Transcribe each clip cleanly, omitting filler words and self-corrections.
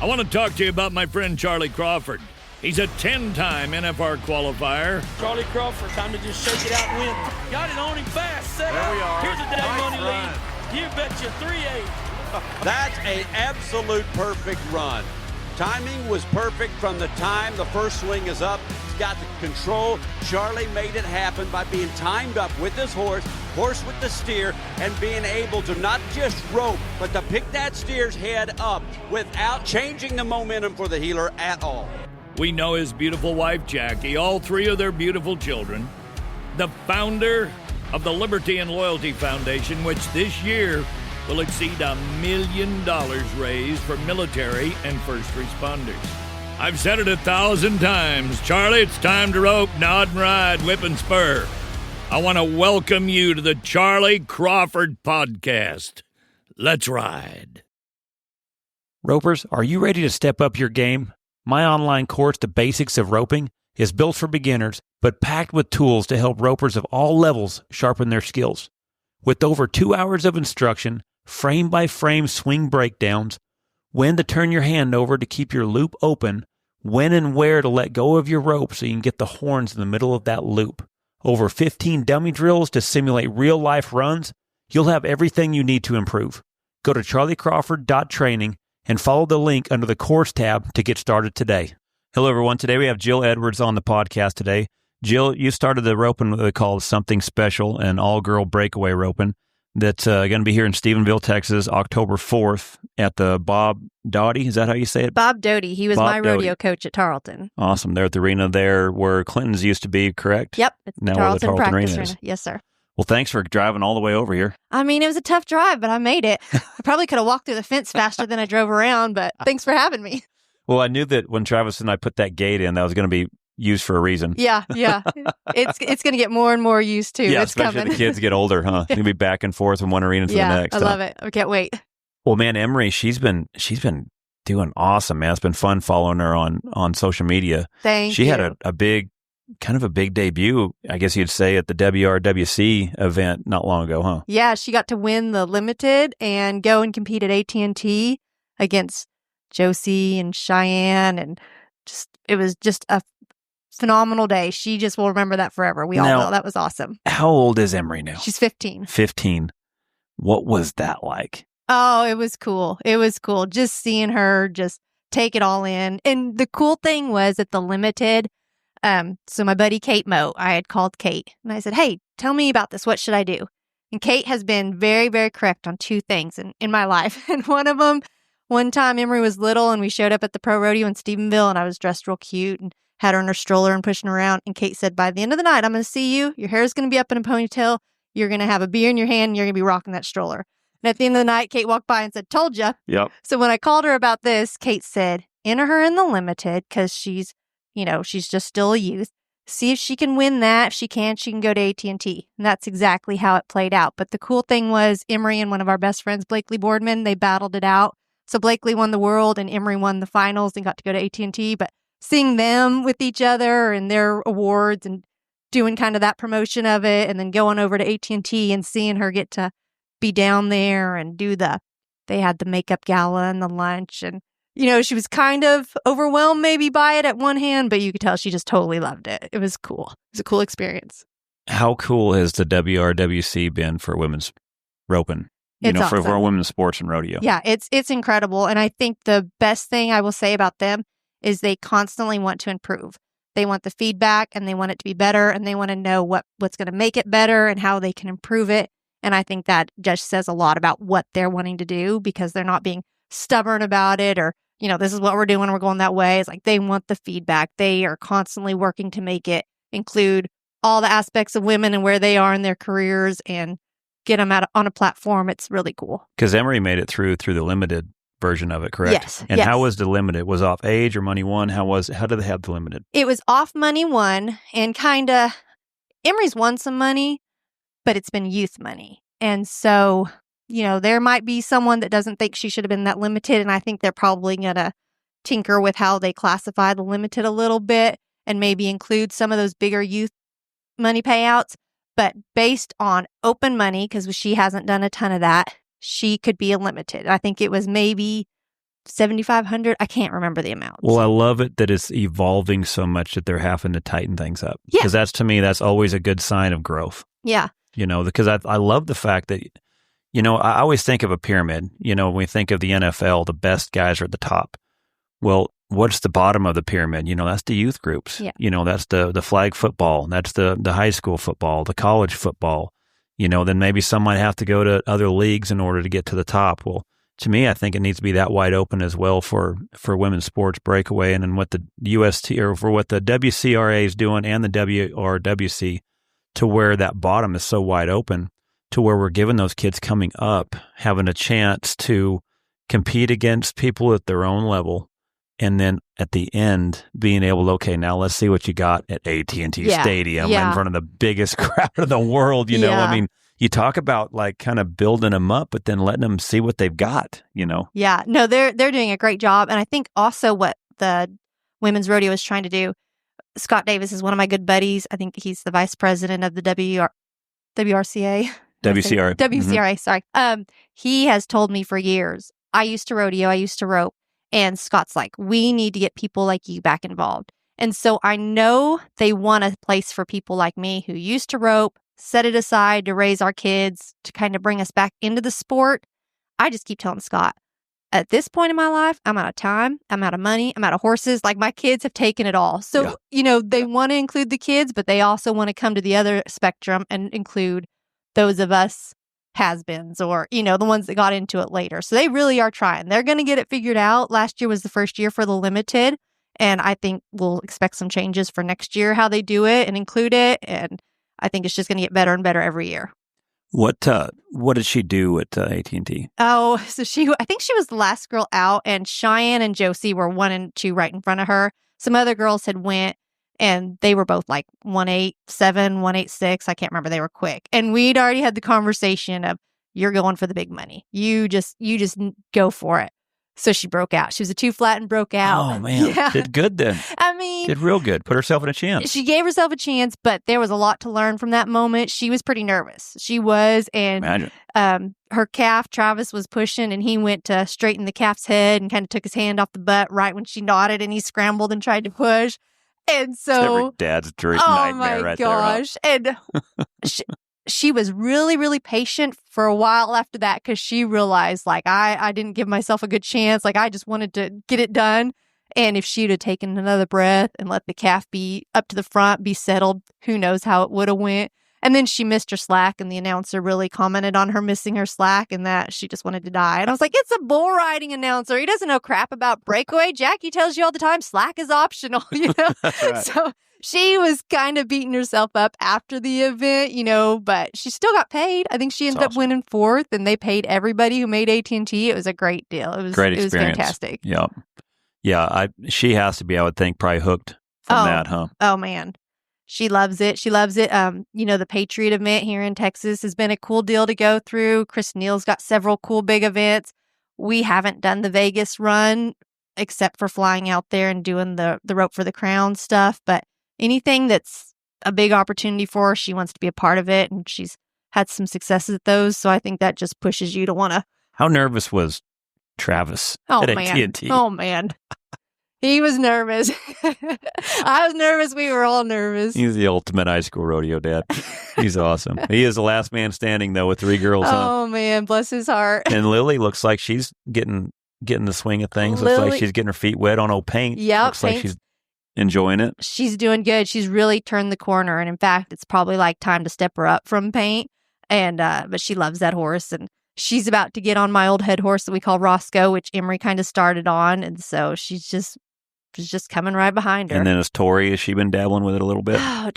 I want to talk to you about my friend Charlie Crawford. He's a 10-time NFR qualifier. Charlie Crawford, time to just shake it out and win. Got it on him fast, set there up. We are. Here's a day Nice money run. lead. You betcha 3-8. That's an absolute perfect run. Timing was perfect from the time the first swing is up. He's got the control. Charlie made it happen by being timed up with his horse with the steer, and being able to not just rope, but to pick that steer's head up without changing the momentum for the heeler at all. We know his beautiful wife, Jackie, all three of their beautiful children, the founder of the Liberty and Loyalty Foundation, which this year will exceed $1 million raised for military and first responders. I've said it 1,000 times. Charlie, it's time to rope, nod and ride, whip and spur. I want to welcome you to the Charlie Crawford Podcast. Let's ride. Ropers, are you ready to step up your game? My online course, The Basics of Roping, is built for beginners, but packed with tools to help ropers of all levels sharpen their skills. With over 2 hours of instruction, frame-by-frame swing breakdowns, when to turn your hand over to keep your loop open, when and where to let go of your rope so you can get the horns in the middle of that loop, over 15 dummy drills to simulate real-life runs, you'll have everything you need to improve. Go to charlycrawford.training and follow the link under the course tab to get started today. Hello, everyone. Today we have Jill Edwards on the podcast today. Jill, you started the roping what they call Something Special, an all-girl breakaway roping that's going to be here in Stephenville, Texas, October 4th at the Bob Doty. Is that how you say it? Bob Doty. He was my rodeo coach at Tarleton. Awesome. They're at the arena there where Clinton's used to be, correct? Yep. It's now Tarleton where the Tarleton practice arena is. arena. Yes, sir. Well, thanks for driving all the way over here. I mean, it was a tough drive, but I made it. I probably could have walked through the fence faster than I drove around, but thanks for having me. Well, I knew that when Travis and I put that gate in, that was going to be used for a reason. Yeah. It's going to get more and more used too. Yeah, it's especially coming. the kids get older, huh? They'll be back and forth from one arena to the next. I love it. I can't wait. Well, man, Emery, she's been doing awesome, man. It's been fun following her on social media. Thank you. She had a big debut, I guess you'd say, at the WRWC event not long ago, huh? Yeah, she got to win the limited and go and compete at AT&T against Josie and Cheyenne, and it was just a phenomenal day. She just will remember that forever. We all will. That was awesome. How old is Emery now? She's 15. 15. What was that like? Oh, it was cool. It was cool just seeing her just take it all in. And the cool thing was at the limited, so my buddy Kate Moe, I had called Kate and I said, hey, tell me about this. What should I do? And Kate has been very, very correct on two things in my life. And one of them, one time Emery was little and we showed up at the pro rodeo in Stephenville and I was dressed real cute and had her in her stroller and pushing her around. And Kate said, by the end of the night, I'm going to see you. Your hair is going to be up in a ponytail. You're going to have a beer in your hand and you're going to be rocking that stroller. And at the end of the night, Kate walked by and said, told ya. Yep. So when I called her about this, Kate said, enter her in the limited because she's just still a youth. See if she can win that. If she can go to AT&T. And that's exactly how it played out. But the cool thing was Emery and one of our best friends, Blakely Boardman, they battled it out. So Blakely won the world and Emery won the finals and got to go to AT&T. But seeing them with each other and their awards and doing kind of that promotion of it and then going over to AT&T and seeing her get to be down there and they had the makeup gala and the lunch. And, she was kind of overwhelmed maybe by it at one hand, but you could tell she just totally loved it. It was cool. It was a cool experience. How cool has the WRWC been for women's roping? It's awesome. for women's sports and rodeo. Yeah, it's incredible. And I think the best thing I will say about them is they constantly want to improve. They want the feedback and they want it to be better and they want to know what's going to make it better and how they can improve it. And I think that just says a lot about what they're wanting to do because they're not being stubborn about it or, this is what we're doing. We're going that way. It's like they want the feedback. They are constantly working to make it include all the aspects of women and where they are in their careers and get them out on a platform. It's really cool. Because Emery made it through the limited version of it, correct? Yes. And how was the limited? Was it off age or money one? How did they have the limited? It was off money one and kind of Emery's won some money, but it's been youth money. And so, there might be someone that doesn't think she should have been that limited. And I think they're probably going to tinker with how they classify the limited a little bit and maybe include some of those bigger youth money payouts. But based on open money, because she hasn't done a ton of that, she could be a limited. I think it was maybe 7,500. I can't remember the amount. Well, I love it that it's evolving so much that they're having to tighten things up. Yeah. Because that's, to me, that's always a good sign of growth. Yeah. Because I love the fact that, I always think of a pyramid. When we think of the NFL, the best guys are at the top. Well, what's the bottom of the pyramid? That's the youth groups. Yeah. That's the flag football. That's the high school football, the college football. Then maybe some might have to go to other leagues in order to get to the top. Well, to me, I think it needs to be that wide open as well for women's sports breakaway, and then what the UST or for what the WCRA is doing and the WRWC, to where that bottom is so wide open to where we're giving those kids coming up having a chance to compete against people at their own level, and then at the end being able to, okay, now let's see what you got at AT&T Stadium in front of the biggest crowd in the world. I mean, you talk about like kind of building them up, but then letting them see what they've got, Yeah, no, they're doing a great job. And I think also what the women's rodeo is trying to do, Scott Davis is one of my good buddies. I think he's the vice president of the WRCA. WCRA, sorry. He has told me for years, I used to rodeo, I used to rope. And Scott's like, we need to get people like you back involved. And so I know they want a place for people like me who used to rope, set it aside to raise our kids, to kind of bring us back into the sport. I just keep telling Scott, at this point in my life, I'm out of time, I'm out of money, I'm out of horses. Like, my kids have taken it all. So, they want to include the kids, but they also want to come to the other spectrum and include those of us has-beens or, the ones that got into it later. So they really are trying. They're going to get it figured out. Last year was the first year for the limited, and I think we'll expect some changes for next year, how they do it and include it. And I think it's just going to get better and better every year. What did she do at AT&T? Oh, so I think she was the last girl out, and Cheyenne and Josie were 1 and 2 right in front of her. Some other girls had went, and they were both like 187, 186. I can't remember. They were quick. And we'd already had the conversation of, you're going for the big money. You just go for it. So she broke out. She was a 2 flat and broke out. Oh, man. Yeah. Did good then. I mean, did real good. Put herself in a chance. She gave herself a chance, but there was a lot to learn from that moment. She was pretty nervous. She was. And imagine. Her calf, Travis, was pushing, and he went to straighten the calf's head and kind of took his hand off the butt right when she nodded, and he scrambled and tried to push. And so, it's every dad's nightmare right there. Oh my gosh. And she was really, really patient for a while after that, because she realized, like, I didn't give myself a good chance. Like, I just wanted to get it done. And if she'd have taken another breath and let the calf be up to the front, be settled, who knows how it would have went. And then she missed her slack, and the announcer really commented on her missing her slack and that she just wanted to die. And I was like, it's a bull riding announcer. He doesn't know crap about breakaway. Jackie tells you all the time, slack is optional, That's right. So she was kind of beating herself up after the event, but she still got paid. I think she ended up winning 4th, and they paid everybody who made AT&T. It was a great deal. It was great experience. It was fantastic. Yeah. Yeah. She has to be, I would think, probably hooked from that, huh? Oh, man. She loves it. She loves it. The Patriot event here in Texas has been a cool deal to go through. Chris Neal's got several cool big events. We haven't done the Vegas run except for flying out there and doing the rope for the crown stuff. But anything that's a big opportunity for her, she wants to be a part of it. And she's had some successes at those. So I think that just pushes you to want to. How nervous was Travis at AT&T? Oh, man. He was nervous. I was nervous. We were all nervous. He's the ultimate high school rodeo dad. He's awesome. He is the last man standing, though, with 3 girls. Oh, man. Bless his heart. And Lily looks like she's getting the swing of things. Looks like she's getting her feet wet on old paint. Yep. Looks like she's enjoying it. She's doing good. She's really turned the corner. And in fact, it's probably like time to step her up from paint. And but she loves that horse. And she's about to get on my old head horse that we call Roscoe, which Emery kind of started on. And so she's just coming right behind her. And then has she been dabbling with it a little bit? Oh,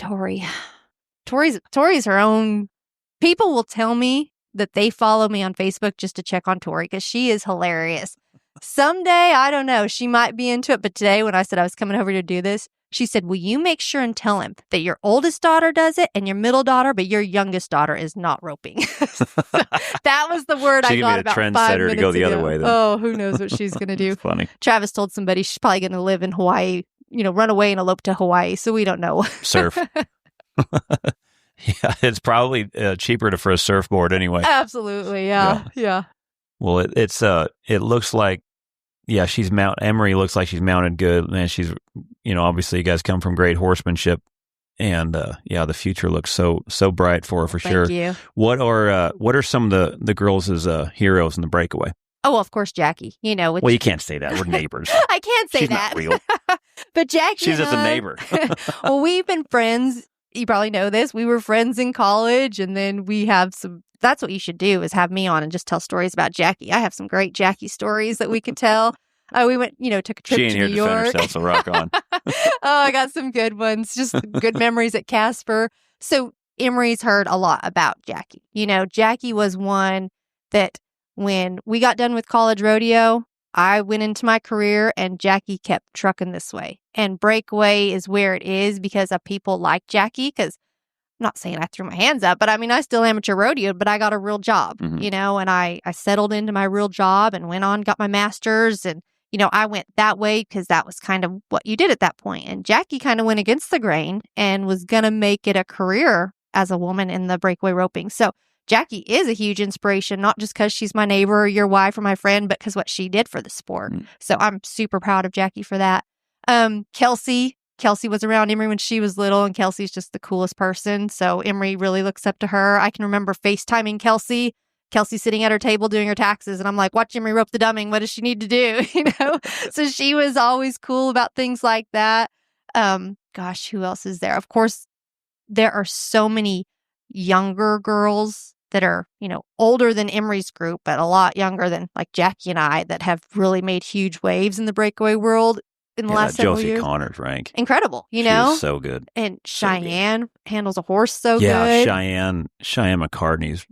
Tori's her own. People will tell me that they follow me on Facebook just to check on Tori, because she is hilarious. Someday, I don't know, she might be into it. But today, when I said I was coming over to do this, she said, will you make sure and tell him that your oldest daughter does it and your middle daughter, but your youngest daughter is not roping? So that was the word I got about 5 minutes ago. She could be a trendsetter to go the other way, then. Oh, who knows what she's going to do. Funny. Travis told somebody she's probably going to live in Hawaii, run away and elope to Hawaii. So we don't know. Surf. Yeah, it's probably cheaper for a surfboard anyway. Absolutely, yeah. Well, it looks like, yeah, Emery looks like she's mounted good. Man, she's, obviously you guys come from great horsemanship. And the future looks so bright for her for sure. Thank you. What are some of the girls as heroes in the breakaway? Oh, well, of course, Jackie. Well, you can't say that. We're neighbors. I can't say She's that. Not real. But Jackie, she's just a neighbor. Well, we've been friends. You probably know this. We were friends in college, and then we have some. That's what you should do, is have me on and just tell stories about Jackie. I have some great Jackie stories that we could tell. We went, took a trip to New York. She ain't here to defend herself, so rock on. I got some good ones. Just good memories at Casper. So Emery's heard a lot about Jackie. Jackie was one that when we got done with college rodeo, I went into my career and Jackie kept trucking this way. And Breakaway is where it is because of people like Jackie. Because I'm not saying I threw my hands up, but I mean, I still amateur rodeoed, but I got a real job, and I settled into my real job and went on, got my master's. And, I went that way because that was kind of what you did at that point. And Jackie kind of went against the grain and was going to make it a career as a woman in the breakaway roping. So Jackie is a huge inspiration, not just because she's my neighbor or your wife or my friend, but because what she did for the sport. So I'm super proud of Jackie for that. Kelsey was around Emery when she was little, and Kelsey's just the coolest person. So Emery really looks up to her. I can remember FaceTiming Kelsey sitting at her table doing her taxes, and I'm like, watch Emery rope the dumming. What does she need to do? So she was always cool about things like that. Gosh, who else is there? Of course, there are so many younger girls that are, older than Emery's group, but a lot younger than like Jackie and I, that have really made huge waves in the breakaway world in the last several years. Josie Connor's rank. Incredible, She is so good. And Cheyenne handles a horse so yeah, good. Cheyenne McCartney's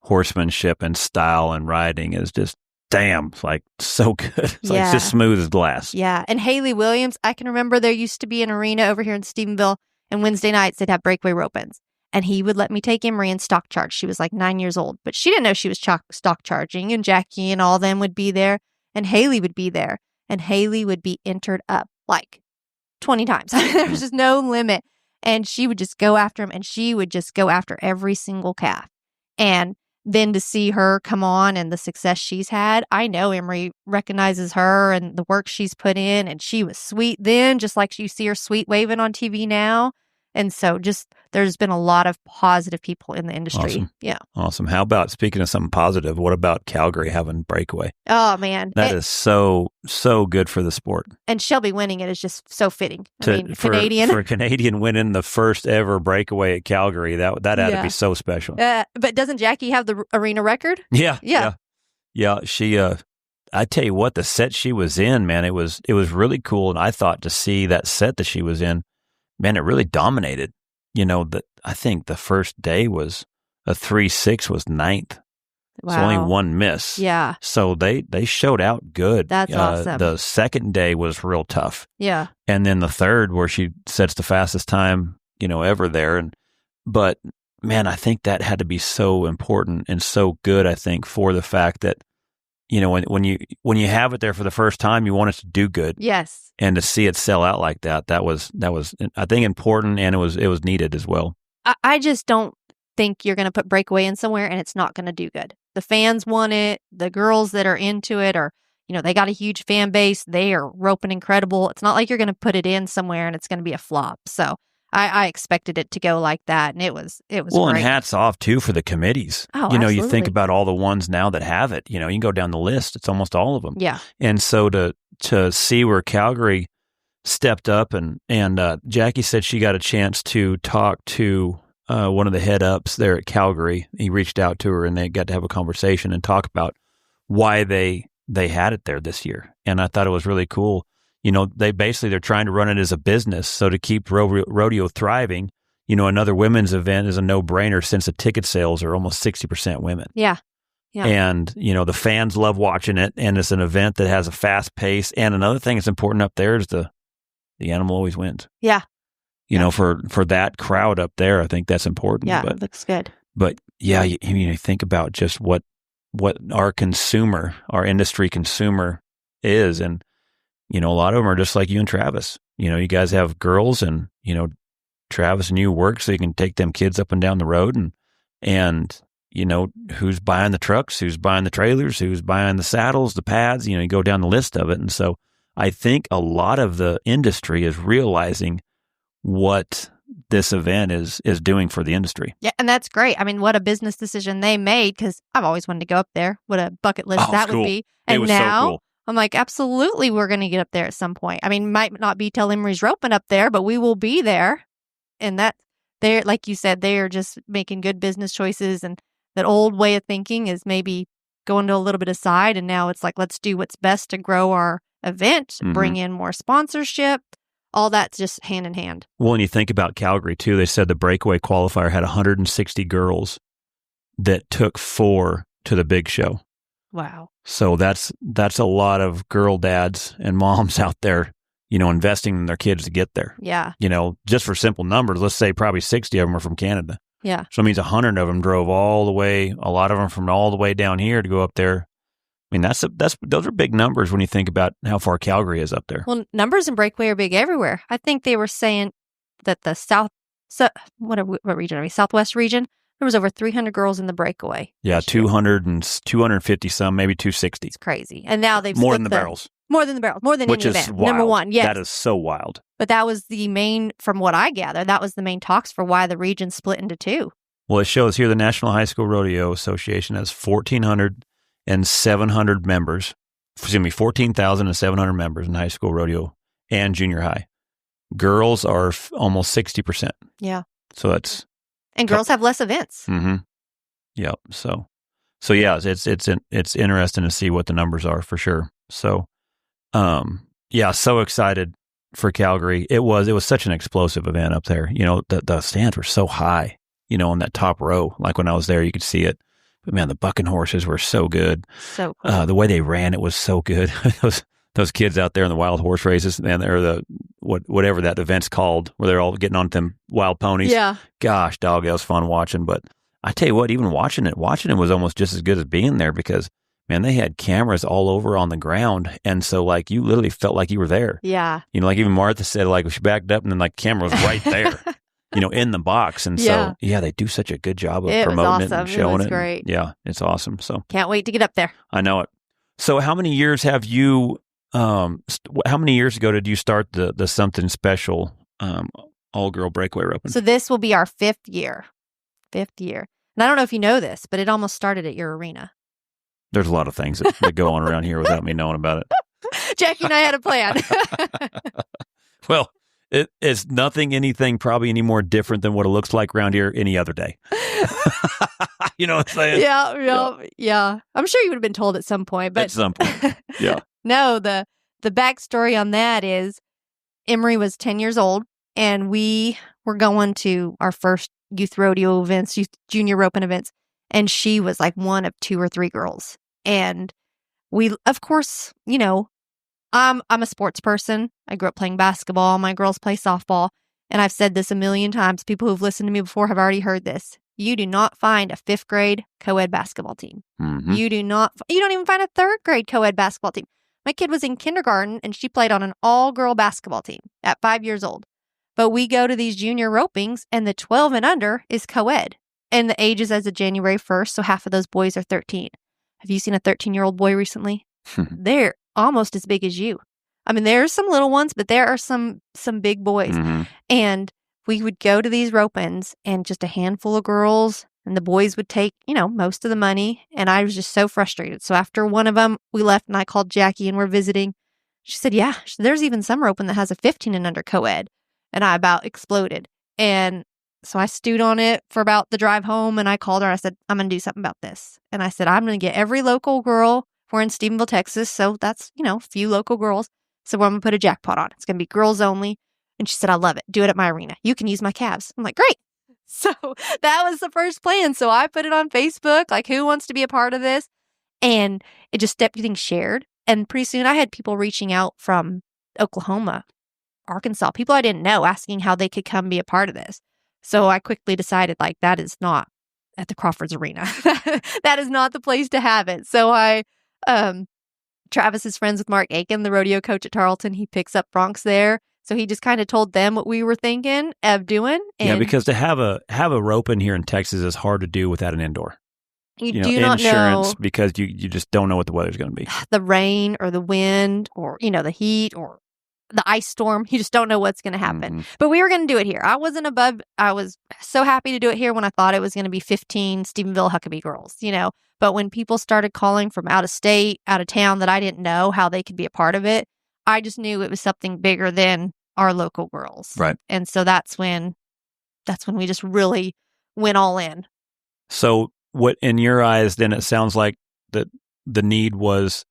horsemanship and style and riding is just, it's like so good. It's like just smooth as glass. Yeah. And Haley Williams, I can remember there used to be an arena over here in Stephenville, and Wednesday nights they'd have breakaway rope-ins. And he would let me take Emery in stock charge. She was like 9 years old, but she didn't know she was stock charging. And Jackie and all them would be there, and Haley would be there, and Haley would be entered up like 20 times. There was just no limit. And she would just go after him, and she would just go after every single calf. And then to see her come on and the success she's had, I know Emery recognizes her and the work she's put in. And she was sweet then, just like you see her sweet waving on TV now. And so there's been a lot of positive people in the industry. Awesome. Yeah. Awesome. How about, speaking of something positive, what about Calgary having breakaway? Oh, man. That is so good for the sport. And Shelby winning it is just so fitting. For a Canadian winning the first ever breakaway at Calgary, that had to be so special. But doesn't Jackie have the arena record? Yeah. She, I tell you what, the set she was in, man, it was really cool. And I thought to see that set that she was in, man, it really dominated. I think the first day was a 3.6 was 9th. Wow. So only one miss. Yeah. So they showed out good. That's awesome. The second day was real tough. Yeah. And then the third, where she sets the fastest time, ever there. But man, I think that had to be so important and so good, I think, for the fact that, when you have it there for the first time, you want it to do good. Yes. And to see it sell out like that was I think important, and it was needed as well. I just don't think you're going to put breakaway in somewhere and it's not going to do good. The fans want it. The girls that are into it are, they got a huge fan base. They are roping incredible. It's not like you're going to put it in somewhere and it's going to be a flop. So I expected it to go like that, and it was well, great. And hats off too for the committees. Oh, absolutely. You think about all the ones now that have it. You can go down the list. It's almost all of them. Yeah. And so to see where Calgary stepped up, and Jackie said she got a chance to talk to one of the head ups there at Calgary. He reached out to her, and they got to have a conversation and talk about why they had it there this year. And I thought it was really cool. They're trying to run it as a business. So to keep rodeo thriving, another women's event is a no-brainer, since the ticket sales are almost 60% women. Yeah. Yeah. And, the fans love watching it, and it's an event that has a fast pace. And another thing that's important up there is the animal always wins. Yeah. For that crowd up there, I think that's important. Yeah, it looks good. But yeah, you think about just what our industry consumer is, and a lot of them are just like you and Travis. You guys have girls, and, Travis and you work so you can take them kids up and down the road. And who's buying the trucks, who's buying the trailers, who's buying the saddles, the pads, you go down the list of it. And so I think a lot of the industry is realizing what this event is doing for the industry. Yeah, and that's great. I mean, what a business decision they made, because I've always wanted to go up there. What a bucket list that would be. And it was now so cool. I'm like, absolutely, we're going to get up there at some point. I mean, might not be till Emery's roping up there, but we will be there. And that, they're, like you said, they are just making good business choices. And that old way of thinking is maybe going to a little bit aside. And now it's like, let's do what's best to grow our event, bring in more sponsorship. All that's just hand in hand. Well, and you think about Calgary, too. They said the Breakaway qualifier had 160 girls that took 4 to the big show. Wow. So that's a lot of girl dads and moms out there, investing in their kids to get there. Yeah. Just for simple numbers, let's say probably 60 of them are from Canada. Yeah. So it means 100 of them drove all the way, a lot of them from all the way down here to go up there. I mean, those are big numbers when you think about how far Calgary is up there. Well, numbers in Breakaway are big everywhere. I think they were saying that the what region are we? Southwest region, there was over 300 girls in the Breakaway. Yeah, 200 and 250 some, maybe 260. It's crazy. And now they've more than the barrels. More than the barrels. More than Which any is event. wild. Number one, yes. That is so wild. But that was the main, from what I gather, that was the main talks for why the region split into 2. Well, it shows here the National High School Rodeo Association has 14,700 members. 14,700 members in high school rodeo and junior high. Girls are almost 60%. Yeah. So that's... And girls have less events. Mm-hmm. Yeah. So yeah, it's interesting to see what the numbers are for sure. So, yeah, so excited for Calgary. It was such an explosive event up there. The stands were so high, on that top row. Like when I was there, you could see it. But man, the bucking horses were so good. So cool. The way they ran, it was so good. those kids out there in the wild horse races, man, or whatever that event's called, where they're all getting on them wild ponies. Yeah. Gosh, dog, it was fun watching. But I tell you what, even watching it was almost just as good as being there because, man, they had cameras all over on the ground, and so like you literally felt like you were there. Yeah. Like even Martha said, like she backed up, and then like camera was right there. In the box. And so, they do such a good job of promoting it and showing it. It was great. Yeah, it's awesome. So can't wait to get up there. I know it. So how many years have you, how many years ago did you start the Something Special all-girl breakaway roping? So this will be our 5th year. 5th year. And I don't know if you know this, but it almost started at your arena. There's a lot of things that go on around here without me knowing about it. Jackie and I had a plan. Well, it's anything probably any more different than what it looks like around here any other day. You know what I'm saying? Yeah. I'm sure you would have been told at some point. But at some point, yeah. No, the backstory on that is Emery was 10 years old, and we were going to our first youth rodeo events, youth junior roping events, and she was like one of 2 or 3 girls. And we, of course, I'm a sports person. I grew up playing basketball. My girls play softball. And I've said this a million times. People who've listened to me before have already heard this. You do not find a 5th grade co-ed basketball team. Mm-hmm. You don't even find a 3rd grade co-ed basketball team. My kid was in kindergarten and she played on an all-girl basketball team at 5 years old. But we go to these junior ropings and the 12 and under is co-ed. And the age is as of January 1st. So half of those boys are 13. Have you seen a 13-year-old boy recently? They're almost as big as you. I mean, there's some little ones, but there are some big boys. Mm-hmm. And we would go to these rope-ins and just a handful of girls, and the boys would take, most of the money. And I was just so frustrated. So after one of them, we left and I called Jackie and we're visiting. She said, yeah, there's even some roping that has a 15 and under co-ed. And I about exploded. And so I stewed on it for about the drive home, and I called her. I said, I'm going to do something about this. And I said, I'm going to get every local girl. We're in Stephenville, Texas, so that's, a few local girls. So I'm going to put a jackpot on. It's going to be girls only. And she said, I love it. Do it at my arena. You can use my calves. I'm like, great. So that was the first plan. So I put it on Facebook, like, who wants to be a part of this? And it just everything shared. And pretty soon I had people reaching out from Oklahoma, Arkansas, people I didn't know, asking how they could come be a part of this. So I quickly decided, like, that is not at the Crawford's Arena. That is not the place to have it. So Travis is friends with Mark Aiken, the rodeo coach at Tarleton. He picks up broncs there. So he just kind of told them what we were thinking of doing. And yeah, because to have a rope in here in Texas is hard to do without an indoor. You do not insurance know because you just don't know what the weather's going to be. the rain or the wind or, the heat or the ice storm. You just don't know what's going to happen. Mm-hmm. But we were going to do it here. I was so happy to do it here when I thought it was going to be 15 Stephenville Huckabee girls, But when people started calling from out of state, out of town that I didn't know how they could be a part of it, I just knew it was something bigger than our local girls. Right. And so that's when we just really went all in. So what, in your eyes, then it sounds like that the need was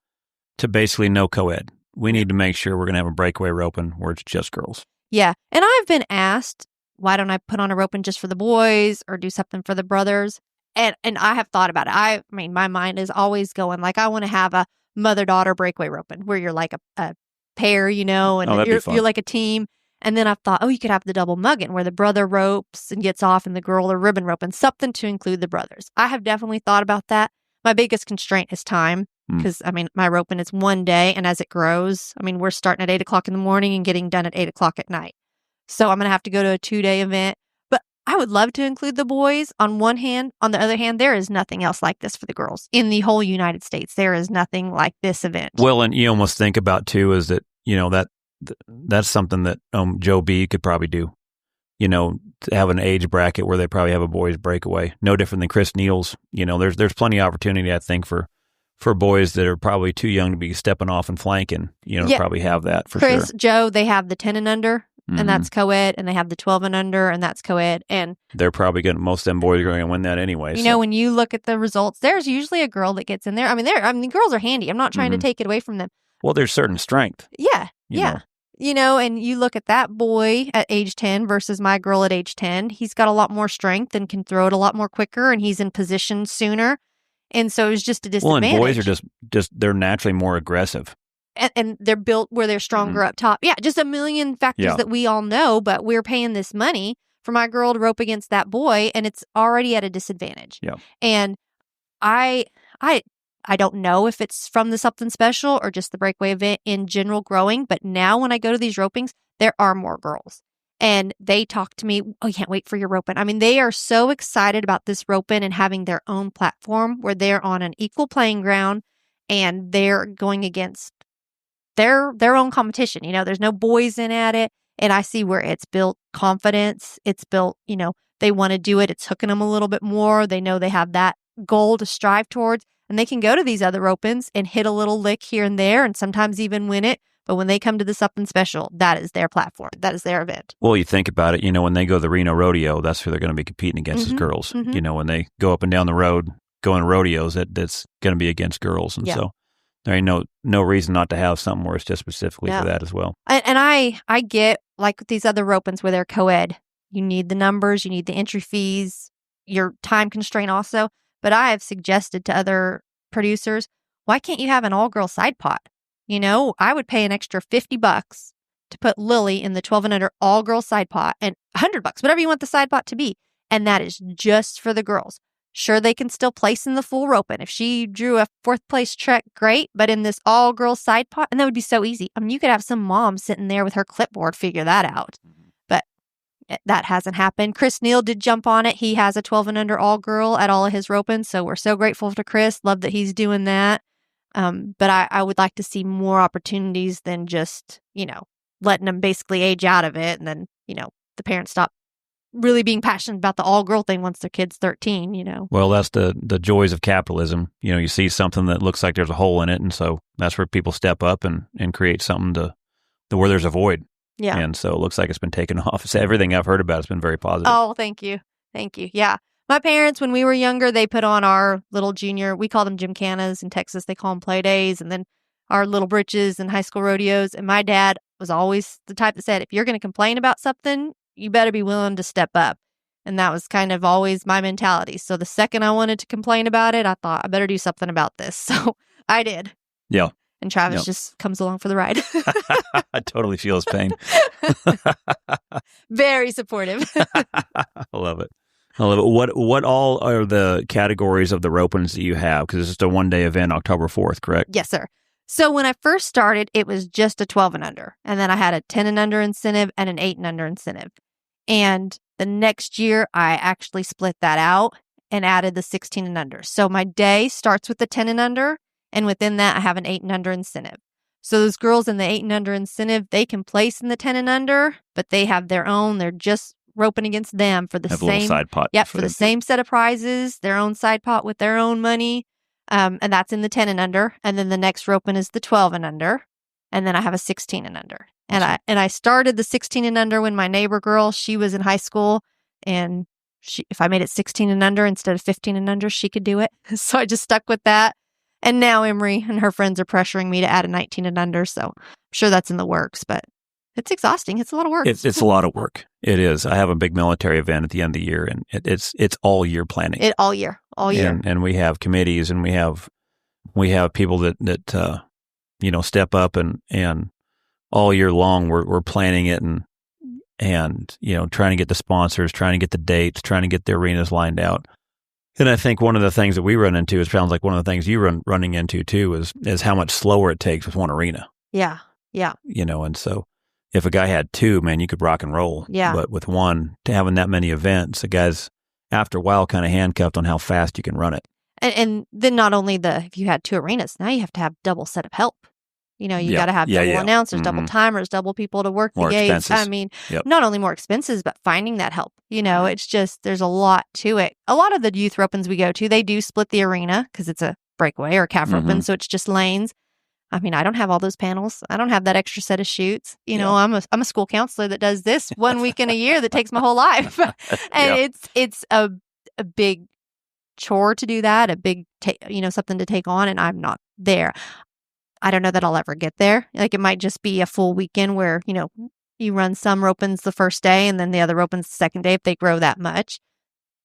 to basically no co-ed. We need to make sure we're going to have a breakaway roping where it's just girls. Yeah. And I've been asked, why don't I put on a roping just for the boys or do something for the brothers? And I have thought about it. I mean, my mind is always going, like, I want to have a mother-daughter breakaway roping where you're like a pair, and you're like a team. And then I've thought, you could have the double mugging where the brother ropes and gets off and the girl are ribbon roping, something to include the brothers. I have definitely thought about that. My biggest constraint is time because, my roping is one day. And as it grows, we're starting at 8 o'clock in the morning and getting done at 8 o'clock at night. So I'm going to have to go to a 2-day event. But I would love to include the boys on one hand. On the other hand, there is nothing else like this for the girls in the whole United States. There is nothing like this event. Well, and you almost think about, too, is that, that's something that Joe B could probably do, to have an age bracket where they probably have a boys breakaway. No different than Chris Neal's. There's plenty of opportunity, I think, for boys that are probably too young to be stepping off and flanking, to probably have that for Chris, sure. Joe, they have the 10 and under, and that's co-ed, and they have the 12 and under, and that's co-ed. And they're probably most of them boys are going to win that anyway. When you look at the results, there's usually a girl that gets in there. Girls are handy. I'm not trying to take it away from them. Well, there's certain strength. Yeah. You Yeah. And you look at that boy at age 10 versus my girl at age 10, he's got a lot more strength and can throw it a lot more quicker, and he's in position sooner. And so it's just a disadvantage. Well, and boys are just they're naturally more aggressive. And they're built where they're stronger up top. Yeah, just a million factors that we all know, but we're paying this money for my girl to rope against that boy, and it's already at a disadvantage. Yeah. And I don't know if it's from the something special or just the breakaway event in general growing, but now when I go to these ropings, there are more girls. And they talk to me, I can't wait for your roping. They are so excited about this roping and having their own platform where they're on an equal playing ground and they're going against their own competition. There's no boys in at it. And I see where it's built confidence. It's built, they want to do it. It's hooking them a little bit more. They know they have that goal to strive towards. And they can go to these other ropings and hit a little lick here and there and sometimes even win it. But when they come to the something special, that is their platform. That is their event. Well, you think about it, when they go to the Reno rodeo, that's who they're going to be competing against as girls. When they go up and down the road, going rodeos, that's going to be against girls. And so there ain't no reason not to have something where it's just specifically for that as well. And I get, like with these other ropings where they're co-ed, you need the numbers, you need the entry fees, your time constraint also. But I have suggested to other producers, why can't you have an all-girl side pot? I would pay an extra $50 to put Lily in the 12 and under all-girl side pot and $100, whatever you want the side pot to be. And that is just for the girls. Sure, they can still place in the full roping. If she drew a 4th place trek, great. But in this all-girl side pot, and that would be so easy. You could have some mom sitting there with her clipboard figure that out. But that hasn't happened. Chris Neal did jump on it. He has a 12 and under all-girl at all of his roping. So we're so grateful to Chris. Love that he's doing that. But I would like to see more opportunities than just, letting them basically age out of it. And then, the parents stop really being passionate about the all-girl thing once their kid's 13, Well, that's the joys of capitalism. You see something that looks like there's a hole in it. And so that's where people step up and create something to where there's a void. Yeah. And so it looks like it's been taken off. So everything I've heard about has been very positive. Oh, thank you. Thank you. Yeah. My parents, when we were younger, they put on our little junior, we call them gymkhanas. In Texas, they call them play days. And then our little britches and high school rodeos. And my dad was always the type that said, if you're going to complain about something, you better be willing to step up. And that was kind of always my mentality. So the second I wanted to complain about it, I thought I better do something about this. So I did. Yeah. And Travis just comes along for the ride. I totally feel his pain. Very supportive. I love it. What all are the categories of the ropings that you have? Because it's just a one-day event, October 4th, correct? Yes, sir. So when I first started, it was just a 12 and under. And then I had a 10 and under incentive and an 8 and under incentive. And the next year, I actually split that out. and added the 16 and under. So my day starts with the 10 and under, and within that, I have an 8 and under incentive. So those girls in the 8 and under incentive, they can place in the 10 and under, but they have their own. They're just roping against them for the Have a same little side pot. Yep, for the same set of prizes, their own side pot with their own money. And that's in the 10 and under. And then the next roping is the 12 and under. And then I have a 16 and under. Awesome. And I started the 16 and under when my neighbor girl, she was in high school, and if I made it 16 and under instead of 15 and under, she could do it. So I just stuck with that. And now Emery and her friends are pressuring me to add a 19 and under. So I'm sure that's in the works, but it's exhausting. It's a lot of work. It's a lot of work. It is. I have a big military event at the end of the year, and it's all year planning. All year. And we have committees, and we have people that step up and all year long we're planning it and trying to get the sponsors, trying to get the dates, trying to get the arenas lined out. And I think one of the things that we run into, it sounds like one of the things you running into too, is how much slower it takes with one arena. Yeah. And so if a guy had 2, man, you could rock and roll. Yeah. But with one, to having that many events, the guy's after a while kind of handcuffed on how fast you can run it. And then not only if you had 2 arenas, now you have to have double set of help. You got to have double announcers, double timers, double people to work more the gates. Expenses. I mean, not only more expenses, but finding that help. It's just, there's a lot to it. A lot of the youth ropings we go to, they do split the arena because it's a breakaway or calf roping, so it's just lanes. I mean, I don't have all those panels. I don't have that extra set of chutes. I'm a school counselor that does this one weekend a year that takes my whole life. And it's a big chore to do that, a big, something to take on, and I'm not there. I don't know that I'll ever get there. Like, it might just be a full weekend where, you run some ropings the first day and then the other ropings the second day if they grow that much.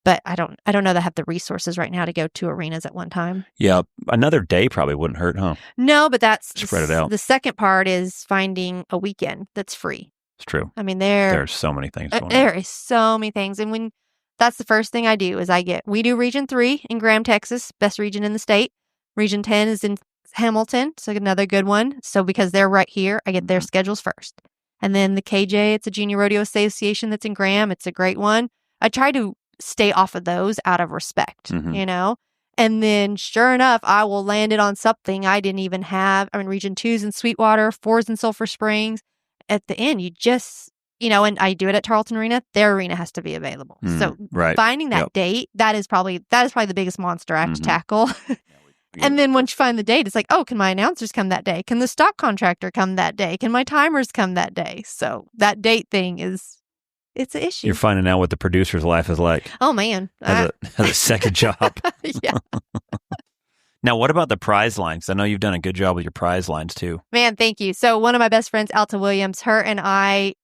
But I don't know that I have the resources right now to go 2 arenas at one time. Yeah. Another day probably wouldn't hurt, huh? No, but that's spread it out. The second part is finding a weekend that's free. It's true. I mean, there's so many things going on. There is so many things. And that's the first thing I do is we do Region 3 in Graham, Texas, best region in the state. Region 10 is in Hamilton, so another good one. So because they're right here, I get their schedules first. And then the KJ, it's a Junior Rodeo Association that's in Graham. It's a great one. I try to stay off of those out of respect, And then sure enough, I will land it on something I didn't even have. I mean, Region 2's in Sweetwater, 4's in Sulphur Springs. At the end, you just, and I do it at Tarleton Arena. Their arena has to be available. So finding that date, that is probably the biggest monster I have to tackle. And then once you find the date, it's like, oh, can my announcers come that day? Can the stock contractor come that day? Can my timers come that day? So that date thing it's an issue. You're finding out what the producer's life is like. Oh, man. As a second job. Yeah. Now, what about the prize lines? I know you've done a good job with your prize lines, too. Man, thank you. So one of my best friends, Alta Williams, her and I,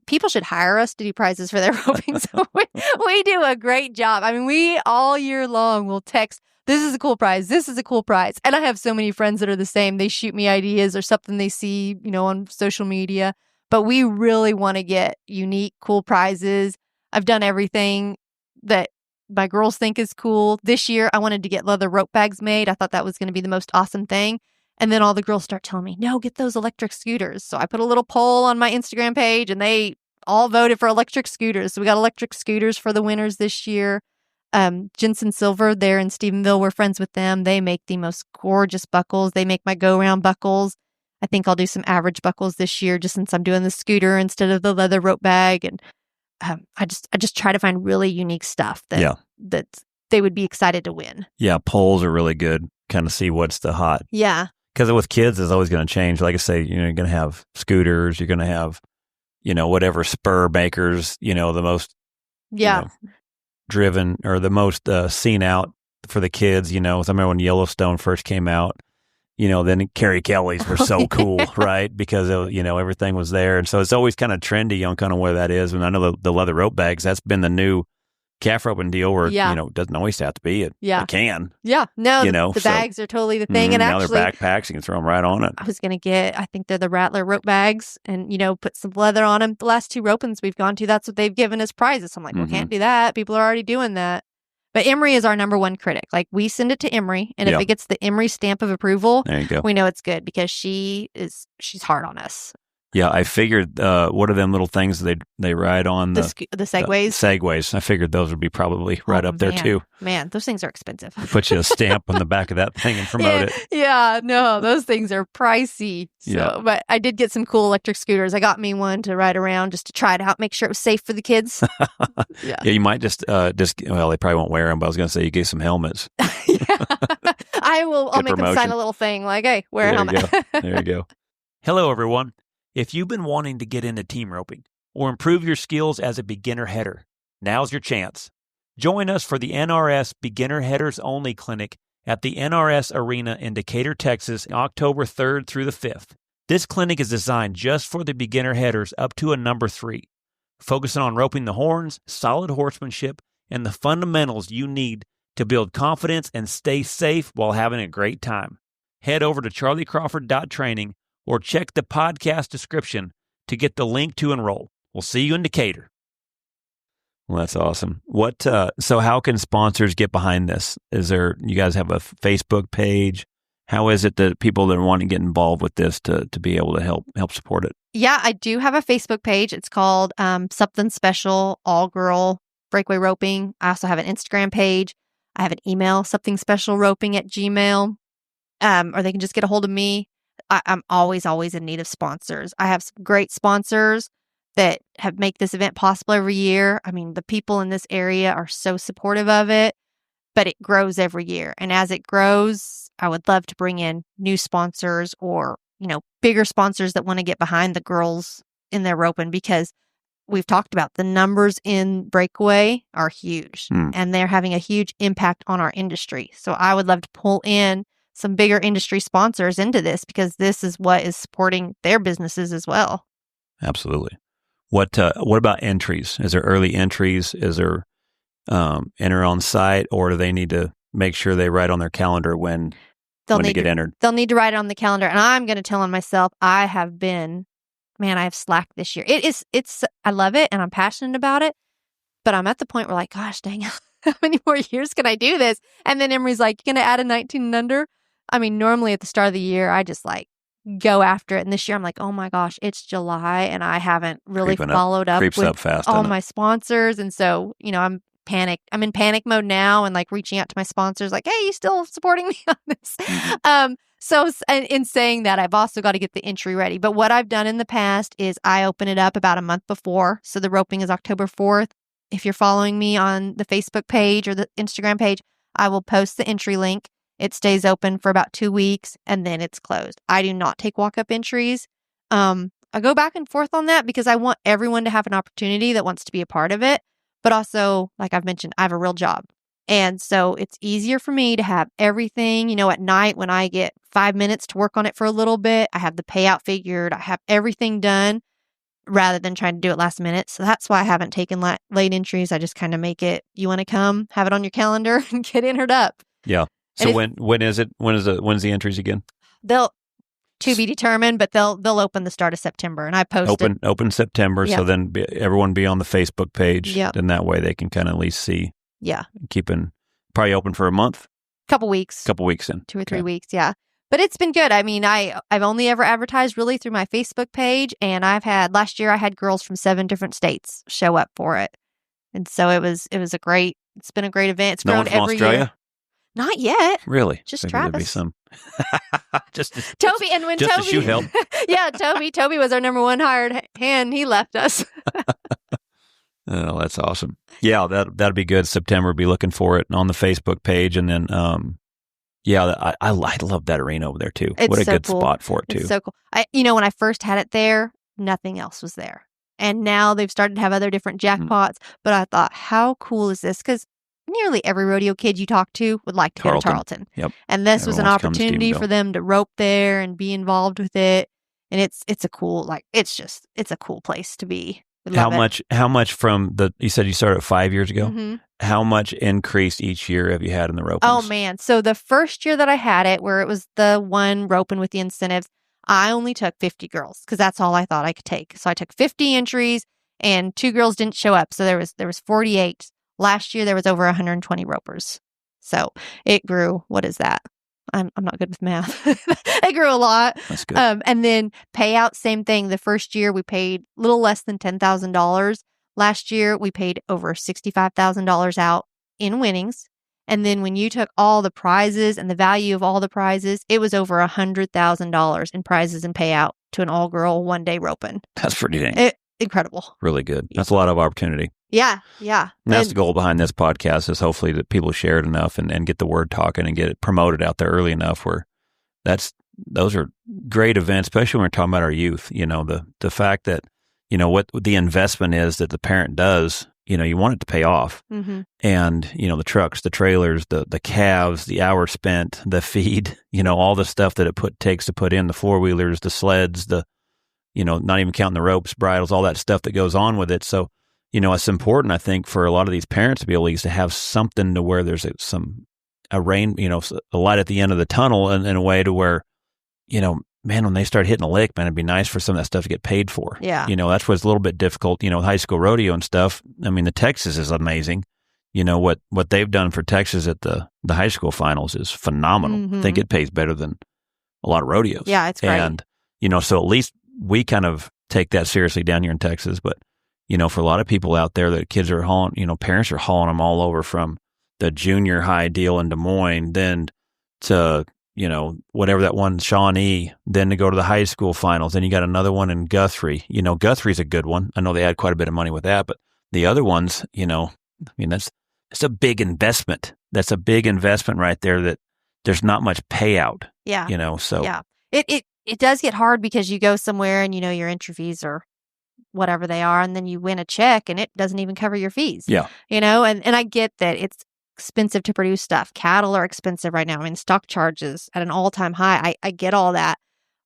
people should hire us to do prizes for their roping. So we do a great job. I mean, we all year long will text, this is a cool prize. This is a cool prize. And I have so many friends that are the same. They shoot me ideas or something they see, on social media. But we really want to get unique, cool prizes. I've done everything that my girls think is cool. This year, I wanted to get leather rope bags made. I thought that was going to be the most awesome thing. And then all the girls start telling me, no, get those electric scooters. So I put a little poll on my Instagram page and they all voted for electric scooters. So we got electric scooters for the winners this year. Jensen Silver there in Stephenville, we're friends with them. They make the most gorgeous buckles. They make my go-round buckles. I think I'll do some average buckles this year just since I'm doing the scooter instead of the leather rope bag. And I just try to find really unique stuff that they would be excited to win. Yeah, polls are really good. Kind of see what's the hot. Yeah. Because with kids, it's always going to change. Like I say, you're going to have scooters. You're going to have, whatever spur makers, the most driven or the most seen out for the kids. I remember when Yellowstone first came out, then Carrie Kelly's were so cool, right? Because, everything was there. And so it's always kind of trendy on kind of where that is. And I know the leather rope bags, that's been the new calf roping deal where, it doesn't always have to be. It can. Yeah. No, the bags are totally the thing. And now actually, they're backpacks. You can throw them right on it. I was going to I think they're the Rattler rope bags and, put some leather on them. The last 2 ropings we've gone to, that's what they've given as prizes. So I'm like, well, can't do that. People are already doing that. But Emery is our number one critic. Like, we send it to Emery, and if it gets the Emery stamp of approval, there you go. We know it's good because she's hard on us. Yeah, I figured, what are them little things they ride on? The Segways? Segways. I figured those would be probably right up there, too. Man, those things are expensive. Put you a stamp on the back of that thing and promote it. Yeah, no, those things are pricey. So, Yeah. But I did get some cool electric scooters. I got me one to ride around just to try it out, make sure it was safe for the kids. Yeah, you might just, well, they probably won't wear them, but I was going to say you get some helmets. Yeah. I'll make them sign a little thing like, hey, wear a helmet. There you go. Hello, everyone. If you've been wanting to get into team roping or improve your skills as a beginner header, now's your chance. Join us for the NRS Beginner Headers Only Clinic at the NRS Arena in Decatur, Texas, October 3rd through the 5th. This clinic is designed just for the beginner headers up to a number 3, focusing on roping the horns, solid horsemanship, and the fundamentals you need to build confidence and stay safe while having a great time. Head over to charlycrawford.training or check the podcast description to get the link to enroll. We'll see you in Decatur. Well, that's awesome. So how can sponsors get behind this? You guys have a Facebook page? How is it that people that want to get involved with this to be able to help support it? Yeah, I do have a Facebook page. It's called Something Special All Girl Breakaway Roping. I also have an Instagram page. I have an email, somethingspecialroping@gmail. Or they can just get a hold of me. I'm always in need of sponsors. I have some great sponsors that make this event possible every year. I mean, the people in this area are so supportive of it, but it grows every year. And as it grows, I would love to bring in new sponsors or, bigger sponsors that want to get behind the girls in their roping, because we've talked about the numbers in Breakaway are huge and they're having a huge impact on our industry. So I would love to pull in some bigger industry sponsors into this, because this is what is supporting their businesses as well. Absolutely. What about entries? Is there early entries? Is there enter on site, or do they need to make sure they write on their calendar when they get entered? They'll need to write it on the calendar. And I'm going to tell on myself, I have slacked this year. I love it and I'm passionate about it, but I'm at the point where like, gosh, dang, how many more years can I do this? And then Emery's like, you're going to add a 19 and under? I mean, normally at the start of the year, I just like go after it. And this year I'm like, oh my gosh, it's July and I haven't really followed up with all my sponsors. And so, I'm panicked. I'm in panic mode now and like reaching out to my sponsors like, hey, you still supporting me on this? So in saying that, I've also got to get the entry ready. But what I've done in the past is I open it up about a month before. So the roping is October 4th. If you're following me on the Facebook page or the Instagram page, I will post the entry link. It stays open for about 2 weeks and then it's closed. I do not take walk-up entries. I go back and forth on that because I want everyone to have an opportunity that wants to be a part of it. But also, like I've mentioned, I have a real job. And so it's easier for me to have everything, at night when I get 5 minutes to work on it for a little bit, I have the payout figured, I have everything done rather than trying to do it last minute. So that's why I haven't taken late entries. I just kind of make it, you want to come, have it on your calendar and get entered up. Yeah. So when is it? When's the entries again? They'll to be determined, but they'll open the start of September, and I posted open September. Yeah. So then everyone be on the Facebook page, yeah. And that way they can kind of at least see. Yeah, Keeping probably open for a month, couple weeks in 2 or 3 weeks. Yeah, but it's been good. I mean, I've only ever advertised really through my Facebook page, and last year I had girls from 7 different states show up for it, and so it's been a great event. It's grown every Australia? year. Not yet. Really? Just Travis. There'd be some. Toby, and when just Toby, to shoot help. Yeah, Toby was our number 1 hired hand. He left us. Oh, that's awesome. Yeah, that'd be good. September, be looking for it on the Facebook page. And then, I love that arena over there too. What a good spot for it too. It's so cool. When I first had it there, nothing else was there. And now they've started to have other different jackpots. But I thought, how cool is this? Because nearly every rodeo kid you talk to would like to go to Tarleton. Yep. And this was an opportunity for them to rope there and be involved with it. And it's a cool, it's a cool place to be. How much from you said you started 5 years ago? Mm-hmm. How much increase each year have you had in the roping? Oh man. So the first year that I had it, where it was the one roping with the incentives, I only took 50 girls because that's all I thought I could take. So I took 50 entries and 2 girls didn't show up. So there was 48. Last year there was over 120 ropers. So it grew. What is that? I'm not good with math. They grew a lot. That's good. And then payout, same thing. The first year we paid a little less than $10,000. Last year we paid over $65,000 out in winnings. And then when you took all the prizes and the value of all the prizes, it was over $100,000 in prizes and payout to an all-girl one-day roping. That's pretty dang. Incredible. Really good. That's a lot of opportunity. Yeah. And that's the goal behind this podcast, is hopefully that people share it enough and get the word talking and get it promoted out there early enough where those are great events, especially when we're talking about our youth. The fact that, what the investment is that the parent does, you want it to pay off. Mm-hmm. And, the trucks, the trailers, the calves, the hours spent, the feed, all the stuff that it takes to put in, the four-wheelers, the sleds, not even counting the ropes, bridles, all that stuff that goes on with it. So, it's important, I think, for a lot of these parents to be able to have something to where there's a light at the end of the tunnel in a way to where, man, when they start hitting a lick, man, it'd be nice for some of that stuff to get paid for. Yeah. That's what's a little bit difficult, high school rodeo and stuff. I mean, the Texas is amazing. What they've done for Texas at the high school finals is phenomenal. Mm-hmm. I think it pays better than a lot of rodeos. Yeah, it's great. And, so at least we kind of take that seriously down here in Texas. But, for a lot of people out there that kids are hauling, parents are hauling them all over from the junior high deal in Des Moines, then to, whatever that one, Shawnee, then to go to the high school finals. Then you got another one in Guthrie. Guthrie's a good one. I know they had quite a bit of money with that, but the other ones, that's a big investment. That's a big investment right there that there's not much payout. Yeah. So. Yeah. It does get hard because you go somewhere and, your entry fees are whatever they are, and then you win a check and it doesn't even cover your fees. Yeah. And I get that it's expensive to produce stuff. Cattle are expensive right now. I mean, stock charges at an all-time high. I get all that.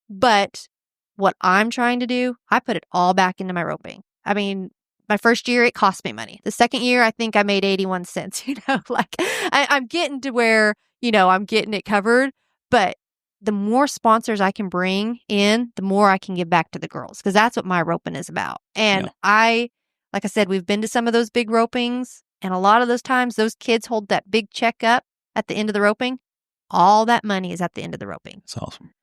But what I'm trying to do, I put it all back into my roping. I mean, my first year, it cost me money. The second year, I think I made 81 cents, I'm getting to where, I'm getting it covered. But the more sponsors I can bring in, the more I can give back to the girls, because that's what my roping is about. And like I said, we've been to some of those big ropings, and a lot of those times, those kids hold that big check up at the end of the roping. All that money is at the end of the roping. That's awesome.